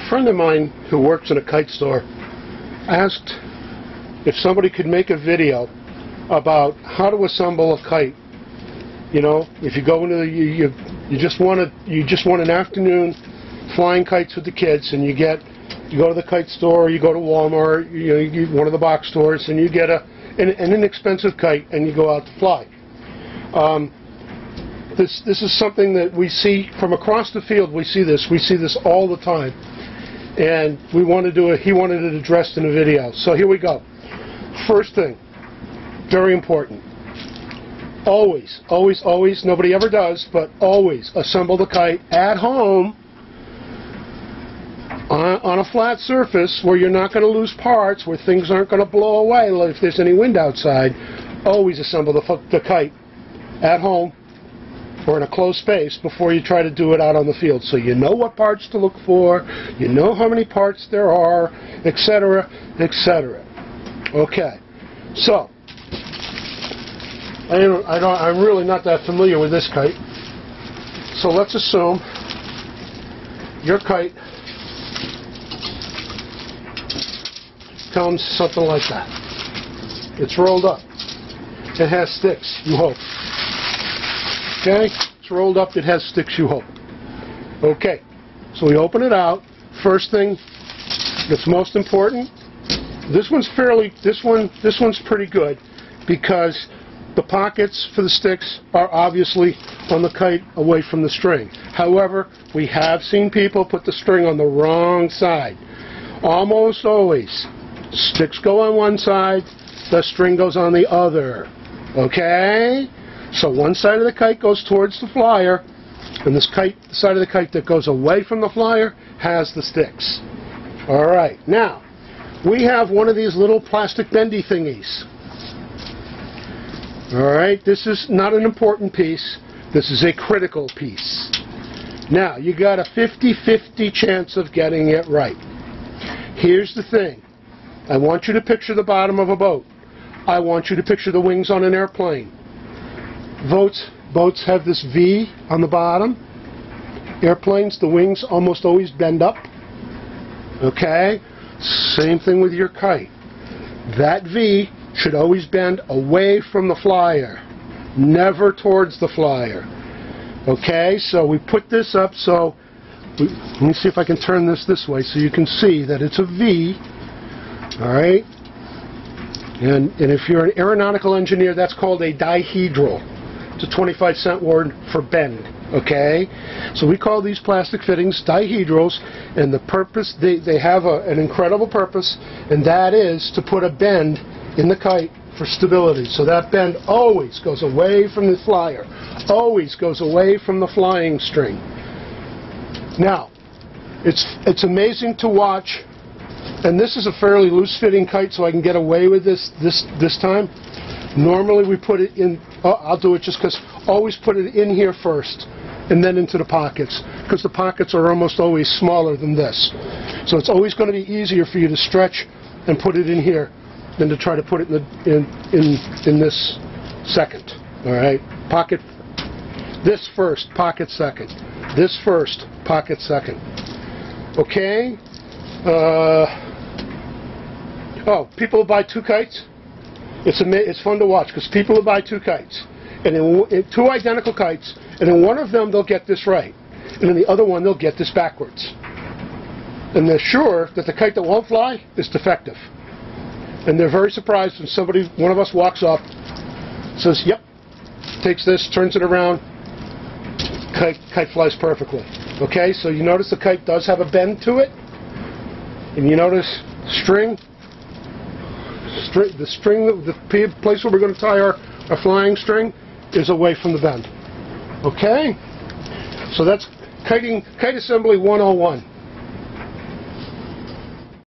friend of mine who works in a kite store asked if somebody could make a video about how to assemble a kite. You know, if you go into you just want an afternoon flying kites with the kids, and you go to the kite store, you go to Walmart, you one of the box stores, and you get an inexpensive kite, and you go out to fly. This is something that we see from across the field. We see this all the time, and we want to do it. He wanted it addressed in a video, so here we go. First thing, very important. Always, always, always. Nobody ever does, but always assemble the kite at home on a flat surface where you're not going to lose parts, where things aren't going to blow away if there's any wind outside. Always assemble the kite at home or in a closed space before you try to do it out on the field, so you know what parts to look for, you know how many parts there are, etc., etc. Okay, so I'm really not that familiar with this kite, so let's assume your kite comes something like that. It's rolled up. It has sticks, you hope. Okay? It's rolled up, it has sticks, you hope. Okay. So we open it out. First thing that's most important, this one's pretty good, because the pockets for the sticks are obviously on the kite away from the string. However, we have seen people put the string on the wrong side. Almost always. Sticks go on one side, the string goes on the other. Okay? So one side of the kite goes towards the flyer, and the side of the kite that goes away from the flyer has the sticks. Alright, now, we have one of these little plastic bendy thingies. Alright, this is not an important piece, this is a critical piece. Now, you got a 50-50 chance of getting it right. Here's the thing. I want you to picture the bottom of a boat. I want you to picture the wings on an airplane. Boats have this V on the bottom. Airplanes, the wings almost always bend up. Okay? Same thing with your kite. That V should always bend away from the flyer, never towards the flyer. Okay? So we put this up, so let me see if I can turn this way so you can see that it's a V. Alright? And if you're an aeronautical engineer, that's called a dihedral. It's a 25-cent word for bend. Okay? So we call these plastic fittings dihedrals, and the purpose, they have an incredible purpose, and that is to put a bend in the kite for stability. So that bend always goes away from the flyer, always goes away from the flying string. Now, it's amazing to watch, and this is a fairly loose-fitting kite, so I can get away with this time. Normally we put it in, I'll do it just because, always put it in here first, and then into the pockets, because the pockets are almost always smaller than this. So it's always going to be easier for you to stretch and put it in here than to try to put it in this second. Alright? Pocket, this first, pocket second. This first, pocket second. Okay? People who buy two kites, it's fun to watch, because people who buy two kites, and in two identical kites, and in one of them they'll get this right, and in the other one they'll get this backwards. And they're sure that the kite that won't fly is defective. And they're very surprised when one of us walks up, says, yep, takes this, turns it around, kite flies perfectly. Okay, so you notice the kite does have a bend to it, and you notice the place where we're going to tie our flying string is away from the bend. Okay? So that's kite assembly 101.